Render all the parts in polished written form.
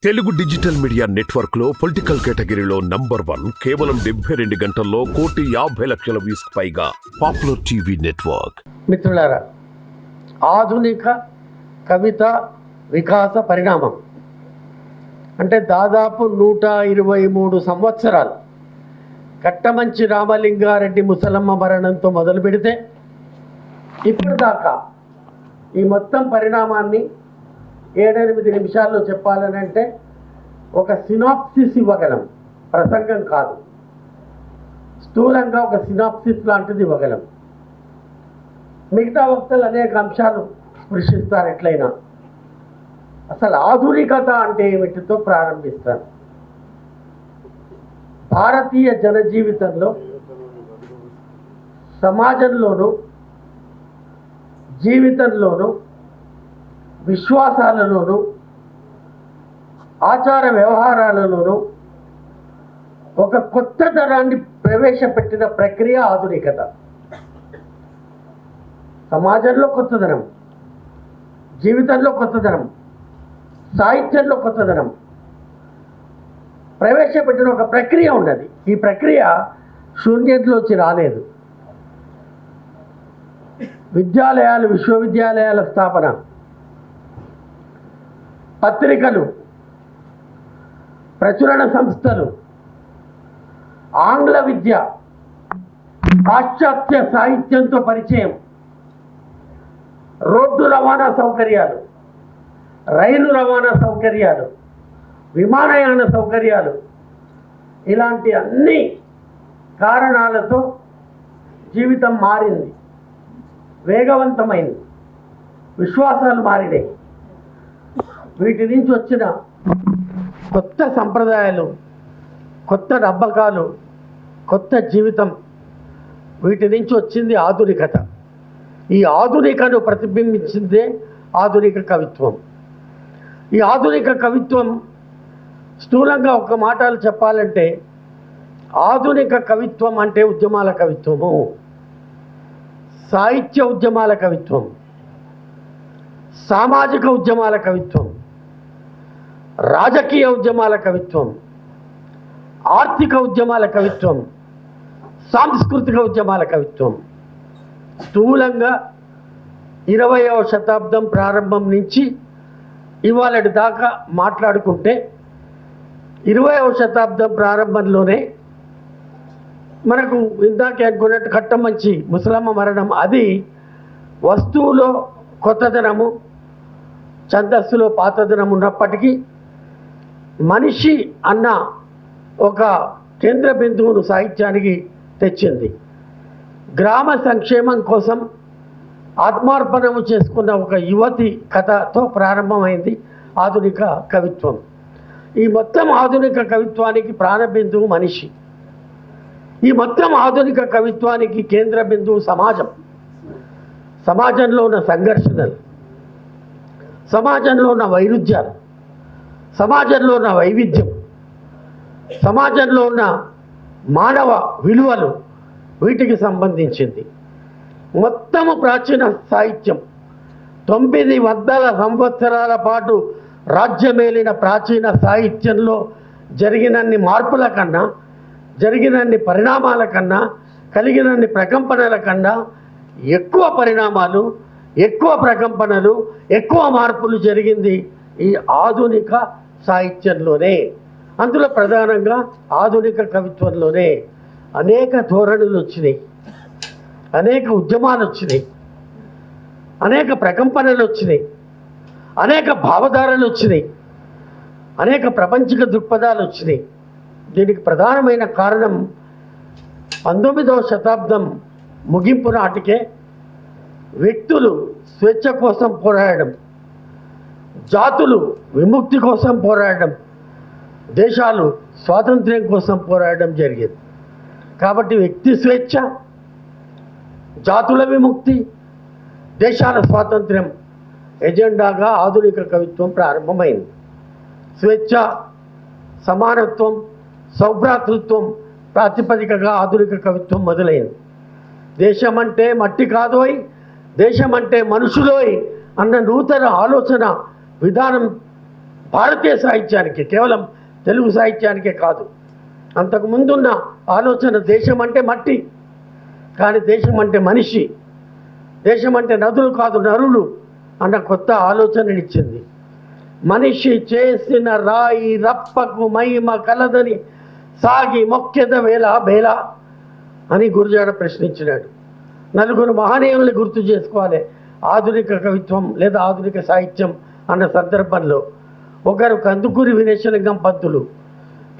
Telugu digital media network లో political కేటగిరీలో number 1 కేవలం 72 గంటల్లో 1,50,00,000 వ్యూస్ పైగా పాపులర్ టీవీ నెట్వర్క్. మిత్రులారా, ఆధునిక కవిత వికాస పరిణామం అంటే దాదాపు 123 సంవత్సరాలు కట్టమంచి రామలింగారెడ్డి ముసలమ్మ మరణంతో మొదలు పెడితే ఇప్పటిదాకా ఈ మొత్తం పరిణామాన్ని 7-8 నిమిషాల్లో చెప్పాలని అంటే ఒక సినాప్సిస్ ఇవ్వగలం, ప్రసంగం కాదు, స్థూలంగా ఒక సినాప్సిస్ లాంటిది ఇవ్వగలం. మిగతా వక్తలు అనేక అంశాలు స్పృశిస్తారు. ఎట్లయినా అసలు ఆధునికత అంటే ఏమిటితో ప్రారంభిస్తారు. భారతీయ జనజీవితంలో సమాజంలోనూ జీవితంలోనూ విశ్వాసాలలోనూ ఆచార వ్యవహారాలలోనూ ఒక కొత్త తరాన్ని ప్రవేశపెట్టిన ప్రక్రియ ఆధునికత. సమాజంలో కొత్తదనం, జీవితంలో కొత్తదనం, సాహిత్యంలో కొత్తదనం ప్రవేశపెట్టిన ఒక ప్రక్రియ ఉన్నది. ఈ ప్రక్రియ శూన్యంలోంచి రాలేదు. విద్యాలయాలు, విశ్వవిద్యాలయాల స్థాపన, పత్రికలు, ప్రచురణ సంస్థలు, ఆంగ్ల విద్య, పాశ్చాత్య సాహిత్యంతో పరిచయం, రోడ్డు రవాణా సౌకర్యాలు, రైలు రవాణా సౌకర్యాలు, విమానయాన సౌకర్యాలు, ఇలాంటి అన్ని కారణాలతో జీవితం మారింది, వేగవంతమైంది, విశ్వాసాలు మారినాయి. వీటి నుంచి వచ్చిన కొత్త సంప్రదాయాలు, కొత్త నమ్మకాలు, కొత్త జీవితం, వీటి నుంచి వచ్చింది ఆధునికత. ఈ ఆధునికను ప్రతిబింబించిందే ఆధునిక కవిత్వం. ఈ ఆధునిక కవిత్వం స్థూలంగా ఒక మాటలు చెప్పాలంటే ఆధునిక కవిత్వం అంటే ఉద్యమాల కవిత్వము, సాహిత్య ఉద్యమాల కవిత్వం, సామాజిక ఉద్యమాల కవిత్వం, రాజకీయ ఉద్యమాల కవిత్వం, ఆర్థిక ఉద్యమాల కవిత్వం, సాంస్కృతిక ఉద్యమాల కవిత్వం. స్థూలంగా 20వ శతాబ్దం ప్రారంభం నుంచి ఇవాళటి దాకా మాట్లాడుకుంటే 20వ శతాబ్దం ప్రారంభంలోనే మనకు ఇందాక అనుకున్నట్టు కట్టమంచి ముసలమ్మ మరణం, అది వస్తువులో కొత్తదనము, ఛందస్సులో పాతదనం ఉన్నప్పటికీ మనిషి అన్న ఒక కేంద్ర బిందువును సాహిత్యానికి తెచ్చింది. గ్రామ సంక్షేమం కోసం ఆత్మార్పణము చేసుకున్న ఒక యువతి కథతో ప్రారంభమైంది ఆధునిక కవిత్వం. ఈ మొత్తం ఆధునిక కవిత్వానికి ప్రాణబిందువు మనిషి. ఈ మొత్తం ఆధునిక కవిత్వానికి కేంద్ర బిందువు సమాజం, సమాజంలో ఉన్న సంఘర్షణలు, సమాజంలో ఉన్న వైరుధ్యాలు, సమాజంలో ఉన్న వైవిధ్యం, సమాజంలో ఉన్న మానవ విలువలు, వీటికి సంబంధించింది. మొత్తము ప్రాచీన సాహిత్యం 900 సంవత్సరాల పాటు రాజ్యమేలిన ప్రాచీన సాహిత్యంలో జరిగినన్ని మార్పుల కన్నా, జరిగినన్ని పరిణామాల కన్నా, కలిగినన్ని ప్రకంపనల కన్నా ఎక్కువ పరిణామాలు, ఎక్కువ ప్రకంపనలు, ఎక్కువ మార్పులు జరిగింది ఈ ఆధునిక సాహిత్యంలోనే. అందులో ప్రధానంగా ఆధునిక కవిత్వంలోనే అనేక ధోరణులు వచ్చినాయి, అనేక ఉద్యమాలు వచ్చినాయి, అనేక ప్రకంపనలు వచ్చినాయి, అనేక భావధారలు వచ్చినాయి, అనేక ప్రపంచిక దృక్పథాలు వచ్చినాయి. దీనికి ప్రధానమైన కారణం 19వ శతాబ్దం ముగింపు నాటికే వ్యక్తులు స్వేచ్ఛ కోసం పోరాడడం, జాతులు విముక్తి కోసం పోరాడడం, దేశాలు స్వాతంత్ర్యం కోసం పోరాడడం జరిగింది. కాబట్టి వ్యక్తి స్వేచ్ఛ, జాతుల విముక్తి, దేశాల స్వాతంత్ర్యం ఎజెండాగా ఆధునిక కవిత్వం ప్రారంభమైంది. స్వేచ్ఛ, సమానత్వం, సౌభ్రాతృత్వం ప్రాతిపదికగా ఆధునిక కవిత్వం మొదలైంది. దేశమంటే మట్టి కాదోయ్, దేశమంటే మనుషులోయ్ అన్న నూతన ఆలోచన విధానం భారతీయ సాహిత్యానికి, కేవలం తెలుగు సాహిత్యానికే కాదు. అంతకుముందున్న ఆలోచన దేశం అంటే మట్టి, కానీ దేశం అంటే మనిషి, దేశం అంటే నదులు కాదు నరులు అన్న కొత్త ఆలోచననిచ్చింది. మనిషి చేసిన రాయి రప్పకు మహిమ కలదని సాగి మొక్కెద వేళ బేల అని గురజాడ ప్రశ్నించినాడు. నలుగురు మహనీయుల్ని గుర్తు చేసుకోవాలి ఆధునిక కవిత్వం లేదా ఆధునిక సాహిత్యం అన్న సందర్భంలో. ఒకరు కందుకూరి వీరేశలింగం పంతులు,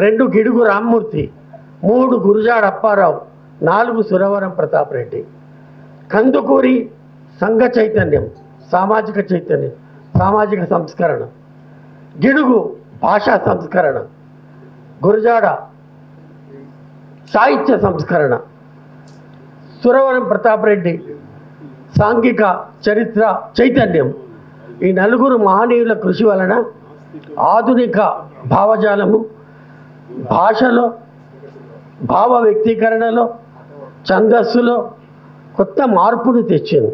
2 గిడుగు రామ్మూర్తి, 3 గురజాడ అప్పారావు, 4 సురవరం ప్రతాప్ రెడ్డి. కందుకూరి సంఘ చైతన్యం, సామాజిక చైతన్యం, సామాజిక సంస్కరణ. గిడుగు భాషా సంస్కరణ. గురజాడ సాహిత్య సంస్కరణ. సురవరం ప్రతాప్ రెడ్డి సాంఘిక చరిత్ర చైతన్యం. ఈ 4 మహనీయుల కృషి వలన ఆధునిక భావజాలము భాషలో, భావ వ్యక్తీకరణలో, ఛందస్సులో కొత్త మార్పును తెచ్చింది.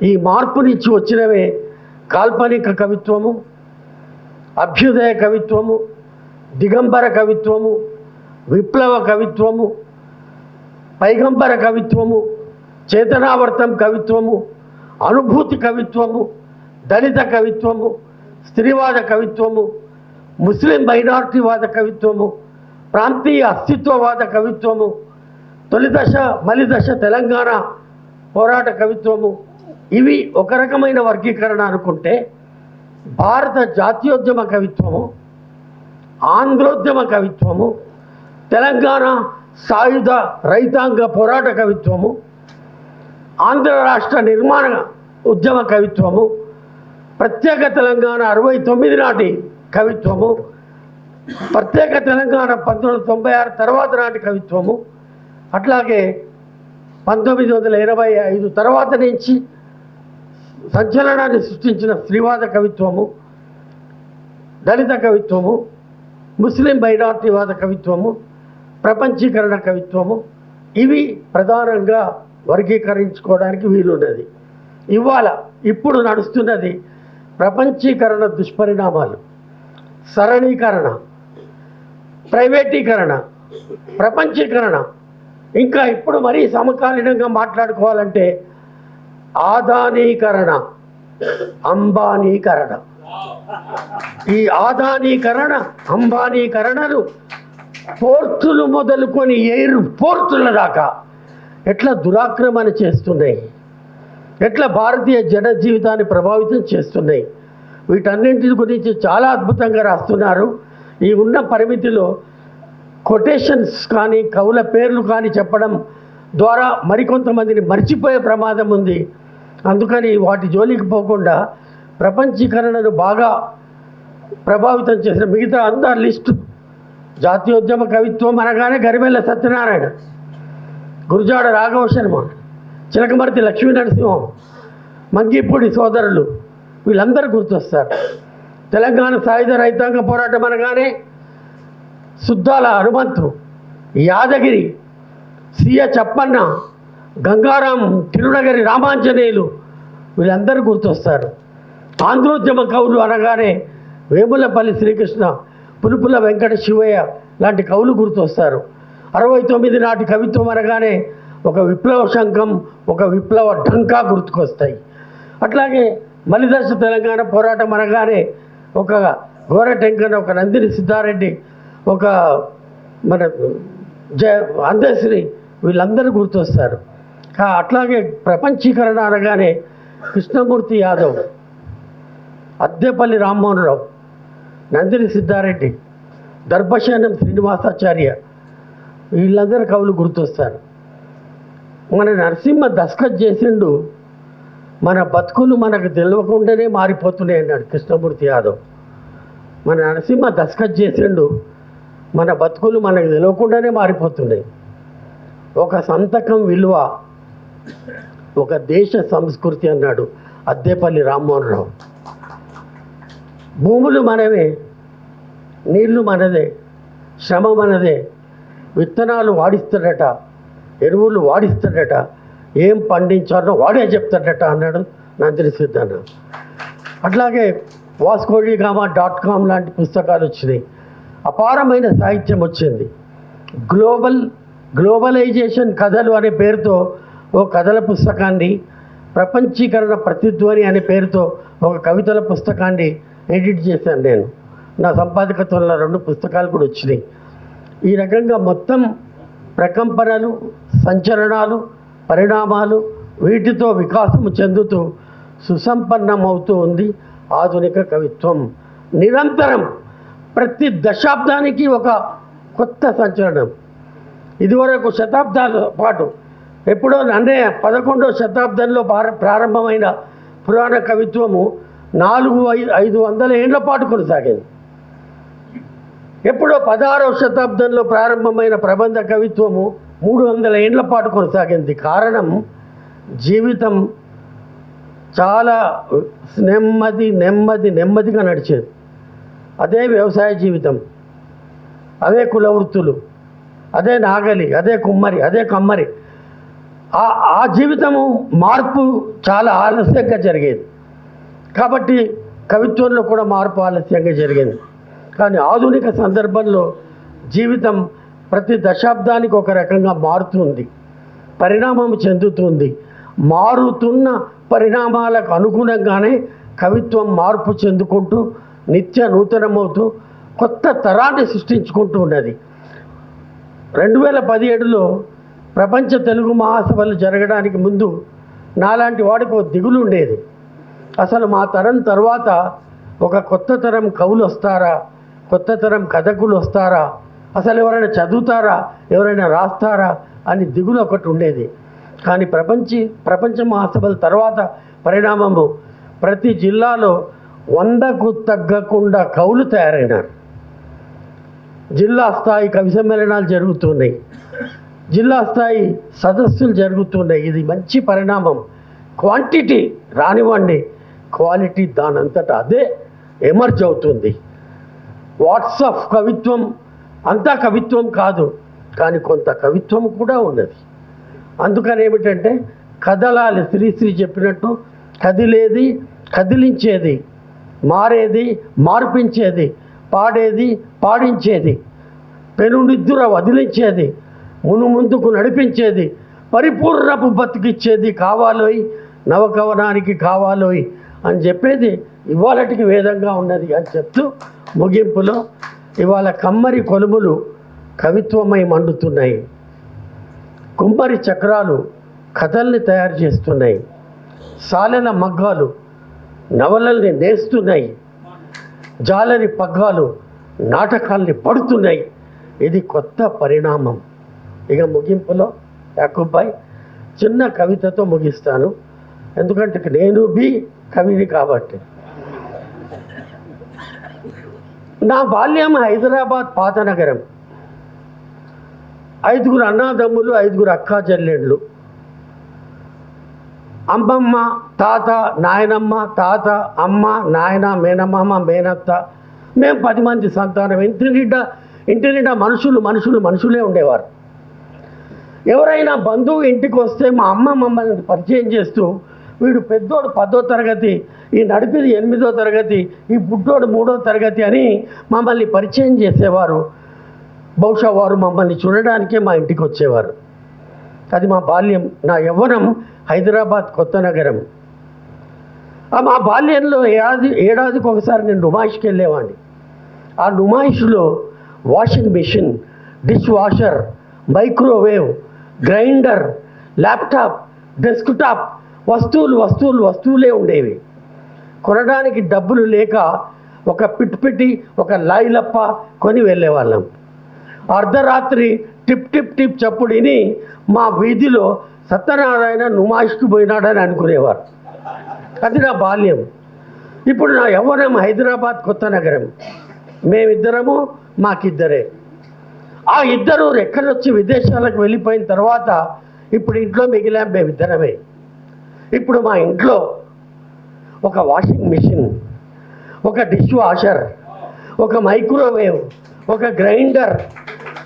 ఈ మార్పునిచ్చి వచ్చినవే కాల్పనిక కవిత్వము, అభ్యుదయ కవిత్వము, దిగంబర కవిత్వము, విప్లవ కవిత్వము, పైగంబర కవిత్వము, చేతనావర్తం కవిత్వము, అనుభూతి కవిత్వము, దళిత కవిత్వము, స్త్రీవాద కవిత్వము, ముస్లిం మైనారిటీవాద కవిత్వము, ప్రాంతీయ అస్తిత్వవాద కవిత్వము, తొలిదశ మలిదశ తెలంగాణ పోరాట కవిత్వము. ఇవి ఒక రకమైన వర్గీకరణ అనుకుంటే, భారత జాతీయోద్యమ కవిత్వము, ఆంధ్రోద్యమ కవిత్వము, తెలంగాణ సాయుధ రైతాంగ పోరాట కవిత్వము, ఆంధ్ర రాష్ట్ర నిర్మాణ ఉద్యమ కవిత్వము, ప్రత్యేక తెలంగాణ 69 నాటి కవిత్వము, ప్రత్యేక తెలంగాణ 1996 తర్వాత నాటి కవిత్వము, అట్లాగే 1985 తర్వాత నుంచి సంచలనాన్ని సృష్టించిన స్త్రీవాద కవిత్వము, దళిత కవిత్వము, ముస్లిం మైనారిటీవాద కవిత్వము, ప్రపంచీకరణ కవిత్వము. ఇవి ప్రధానంగా వర్గీకరించుకోవడానికి వీలున్నది. ఇప్పుడు నడుస్తున్నది ప్రపంచీకరణ దుష్పరిణామాలు, సరళీకరణ, ప్రైవేటీకరణ, ప్రపంచీకరణ. ఇంకా ఇప్పుడు మరీ సమకాలీనంగా మాట్లాడుకోవాలంటే ఆదానీకరణ, అంబానీకరణ. ఈ ఆదానీకరణ, అంబానీకరణలు పోర్టులు మొదలుకొని ఎయిర్పోర్టుల దాకా ఎట్లా దురాక్రమణ చేస్తున్నాయి, ఎట్లా భారతీయ జన జీవితాన్ని ప్రభావితం చేస్తున్నాయి. వీటన్నింటి గురించి చాలా అద్భుతంగా రాస్తున్నారు. ఈ ఉన్న పరిమితిలో కొటేషన్స్ కానీ కవుల పేర్లు కానీ చెప్పడం ద్వారా మరికొంతమందిని మర్చిపోయే ప్రమాదం ఉంది. అందుకని వాటి జోలికి పోకుండా ప్రపంచీకరణను బాగా ప్రభావితం చేసిన మిగతా అందరి లిస్టు, జాతీయోద్యమ కవిత్వం అనగానే గరిమెల్ల సత్యనారాయణ, గురజాడ రాఘవ శర్మ, చిలకమర్తి లక్ష్మీ నరసింహం, మంగిపూడి సోదరులు, వీళ్ళందరూ గుర్తొస్తారు. తెలంగాణ సాయుధ రైతాంగ పోరాటం అనగానే సుద్దాల హనుమంతు, యాదగిరి, సియ చప్పన్న, గంగారాం, తిరునగరి రామాంజనేయులు, వీళ్ళందరూ గుర్తొస్తారు. ఆంధ్రోద్యమ కవులు అనగానే వేములపల్లి శ్రీకృష్ణ, పులుపుల వెంకట శివయ్య లాంటి కవులు గుర్తొస్తారు. 69 నాటి కవిత్వం అనగానే ఒక విప్లవ శంఖం, ఒక విప్లవ ఢంకా గుర్తుకొస్తాయి. అట్లాగే మలిదశ తెలంగాణ పోరాటం అనగానే ఒక గోరటెంకన, ఒక నందిని సిద్ధారెడ్డి, ఒక మన అందశ్రీ, వీళ్ళందరూ గుర్తొస్తారు. అట్లాగే ప్రపంచీకరణ అనగానే కృష్ణమూర్తి యాదవ్, అద్దెపల్లి రామ్మోహన్ రావు, నందిని సిద్ధారెడ్డి, దర్భశయనం శ్రీనివాసాచార్య, వీళ్ళందరూ కవులు గుర్తొస్తారు. మన నరసింహ దస్కత్ చేసిండు, మన బతుకులు మనకు తెలియకుండానే మారిపోతున్నాయి అన్నాడు కృష్ణమూర్తి యాదవ్. మన నరసింహ దస్కత్ చేసిండు, మన బతుకులు మనకు తెలియకుండానే మారిపోతున్నాయి. ఒక సంతకం విలువ ఒక దేశ సంస్కృతి అన్నాడు అద్దేపల్లి రామ్మోహన్ రావు. భూములు మనవే, నీళ్లు మనదే, శ్రమ మనదే, విత్తనాలు వాడిస్తాడట, ఎరువులు వాడిస్తాడట, ఏం పండించాలో వాడే చెప్తాడట అన్నాడు నందిని సిద్ధన్న. అట్లాగే vascodigama.com లాంటి పుస్తకాలు వచ్చినాయి. అపారమైన సాహిత్యం వచ్చింది. గ్లోబలైజేషన్ కథలు అనే పేరుతో ఓ కథల పుస్తకాన్ని, ప్రపంచీకరణ ప్రతిధ్వని అనే పేరుతో ఒక కవితల పుస్తకాన్ని ఎడిట్ చేశాను నేను. నా సంపాదకత్వంలో 2 పుస్తకాలు కూడా వచ్చినాయి. ఈ రకంగా మొత్తం ప్రకంపనలు, సంచలనాలు, పరిణామాలు, వీటితో వికాసము చెందుతూ సుసంపన్నమవుతూ ఉంది ఆధునిక కవిత్వం. నిరంతరం ప్రతి దశాబ్దానికి ఒక కొత్త సంచలనం. ఇదివరకు శతాబ్దాల పాటు ఎప్పుడో 11వ శతాబ్దంలో ప్రారంభమైన పురాణ కవిత్వము 400-500 ఏళ్ల పాటు కొనసాగింది. ఎప్పుడో 16వ శతాబ్దంలో ప్రారంభమైన ప్రబంధ కవిత్వము 300 ఏళ్ల పాటు కొనసాగింది. కారణం, జీవితం చాలా నెమ్మదిగా నడిచేది. అదే వ్యవసాయ జీవితం, అదే కుల వృత్తులు, అదే నాగలి, అదే కుమ్మరి, అదే కమ్మరి. ఆ జీవితము మార్పు చాలా ఆలస్యంగా జరిగేది. కాబట్టి కవిత్వంలో కూడా మార్పు ఆలస్యంగా జరిగింది. కానీ ఆధునిక సందర్భంలో జీవితం ప్రతి దశాబ్దానికి ఒక రకంగా మారుతుంది, పరిణామం చెందుతుంది. మారుతున్న పరిణామాలకు అనుగుణంగానే కవిత్వం మార్పు చెందుకుంటూ నిత్య నూతనమవుతూ కొత్త తరాన్ని సృష్టించుకుంటూ ఉన్నది. 2017లో ప్రపంచ తెలుగు మహాసభలు జరగడానికి ముందు నాలాంటి వాడికి ఒక దిగులు ఉండేది. అసలు మా తరం తర్వాత ఒక కొత్త తరం కవులు వస్తారా, కొత్త తరం కథకులు వస్తారా, అసలు ఎవరైనా చదువుతారా, ఎవరైనా రాస్తారా అని దిగులు ఒకటి ఉండేది. కానీ ప్రపంచ మహాసభల తర్వాత పరిణామము, ప్రతి జిల్లాలో 100కు తగ్గకుండా కవులు తయారైనారు. జిల్లా స్థాయి కవి సమ్మేళనాలు జరుగుతున్నాయి, జిల్లా స్థాయి సదస్సులు జరుగుతున్నాయి. ఇది మంచి పరిణామం. క్వాంటిటీ రానివ్వండి, క్వాలిటీ దానంతటా అదే ఎమర్జ్ అవుతుంది. వాట్సాప్ కవిత్వం అంతా కవిత్వం కాదు, కానీ కొంత కవిత్వం కూడా ఉన్నది. అందుకని ఏమిటంటే కదలాలి, శ్రీశ్రీ చెప్పినట్టు కదిలేది కదిలించేది, మారేది మార్పించేది, పాడేది పాడించేది, పెనునిద్దుర వదిలించేది, ముందుకు నడిపించేది, పరిపూర్ణపు బతికిచ్చేది కావాలోయ్, నవకవనానికి కావాలోయ్ అని చెప్పేది ఇవాళటికి వేదంగా ఉన్నది అని చెప్తూ ముగింపులో ఇవాళ కమ్మరి కొలుములు కవిత్వమై మండుతున్నాయి, కుమ్మరి చక్రాలు కథల్ని తయారు చేస్తున్నాయి, సాలెల మగ్గాలు నవలల్ని నేస్తున్నాయి, జాలరి పగ్గాలు నాటకాల్ని పడుతున్నాయి. ఇది కొత్త పరిణామం. ఇక ముగింపులో యాకూబ్బాయ్ చిన్న కవితతో ముగిస్తాను, ఎందుకంటే నేను కవిని కాబట్టి. నా బాల్యం హైదరాబాద్ పాత నగరం. 5 అన్నాదమ్ములు, 5 అక్కా చెల్లెళ్ళు, అమ్మమ్మ, తాత, నాయనమ్మ, తాత, అమ్మ, నాయన, మేనమామ, మేనత్త, మేము 10 మంది సంతానం. ఇంటి నిండా మనుషులే ఉండేవారు. ఎవరైనా బంధువు ఇంటికి వస్తే మా అమ్మ మమ్మల్ని పరిచయం చేస్తూ, వీడు పెద్దోడు 10వ తరగతి, ఈ నడిపిది 8వ తరగతి, ఈ బుడ్డోడు 3వ తరగతి అని మమ్మల్ని పరిచయం చేసేవారు. బహుశా వారు మమ్మల్ని చూడడానికే మా ఇంటికి వచ్చేవారు. అది మా బాల్యం. నా యవ్వనం హైదరాబాద్ కొత్త నగరం. మా బాల్యంలో ఏడాదికి ఒకసారి నేను నుమాయిష్కి వెళ్ళేవాడిని. ఆ నుమాయిష్లో washing machine, dish washer, microwave, grinder, laptop, desktop వస్తువులే ఉండేవి. కొనడానికి డబ్బులు లేక ఒక పిట్టి ఒక లాయిలప్ప కొని వెళ్ళేవాళ్ళం. అర్ధరాత్రి టిప్ టిప్ టిప్ చప్పుడిని మా వీధిలో సత్యనారాయణ నుమాయిష్కి పోయినాడని అనుకునేవారు. అది నా బాల్యం. ఇప్పుడు నా యవ్వనం హైదరాబాద్ కొత్త నగరం. మేమిద్దరము, మాకిద్దరే. ఆ ఇద్దరు రెక్కలొచ్చి విదేశాలకు వెళ్ళిపోయిన తర్వాత ఇప్పుడు ఇంట్లో మిగిలాం మేమిద్దరమే. ఇప్పుడు మా ఇంట్లో ఒక వాషింగ్ మిషన్, ఒక డిష్ వాషర్, ఒక మైక్రోవేవ్, ఒక గ్రైండర్,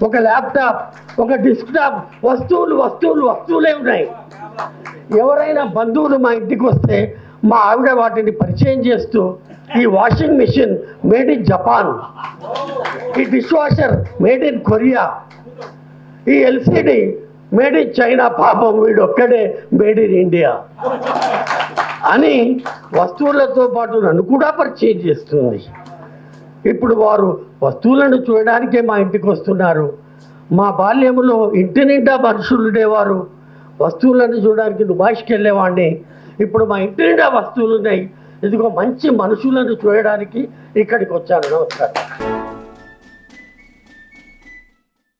ఒక ల్యాప్టాప్, ఒక డెస్క్టాప్, వస్తువులే ఉన్నాయి. ఎవరైనా బంధువులు మా ఇంటికి వస్తే మా ఆవిడ వాటిని పరిచయం చేస్తూ, ఈ washing machine made in Japan, ఈ dish washer made in Korea, ఈ ఎల్సిడి మేడ్ ఇన్ చైనా, పాపం వీడు ఒక్కడే మేడ్ ఇన్ ఇండియా అని వస్తువులతో పాటు నన్ను కూడా పరిచయం చేస్తుంది. ఇప్పుడు వారు వస్తువులను చూడడానికే మా ఇంటికి వస్తున్నారు. మా బాల్యంలో ఇంటి నిండా మనుషులు ఉండేవారు, వస్తువులను చూడడానికి దుబాయ్కి వెళ్ళేవాడిని. ఇప్పుడు మా ఇంటి నిండా వస్తువులు ఉన్నాయి, ఇదిగో మంచి మనుషులను చూడడానికి ఇక్కడికి వచ్చాను. నమస్కారం.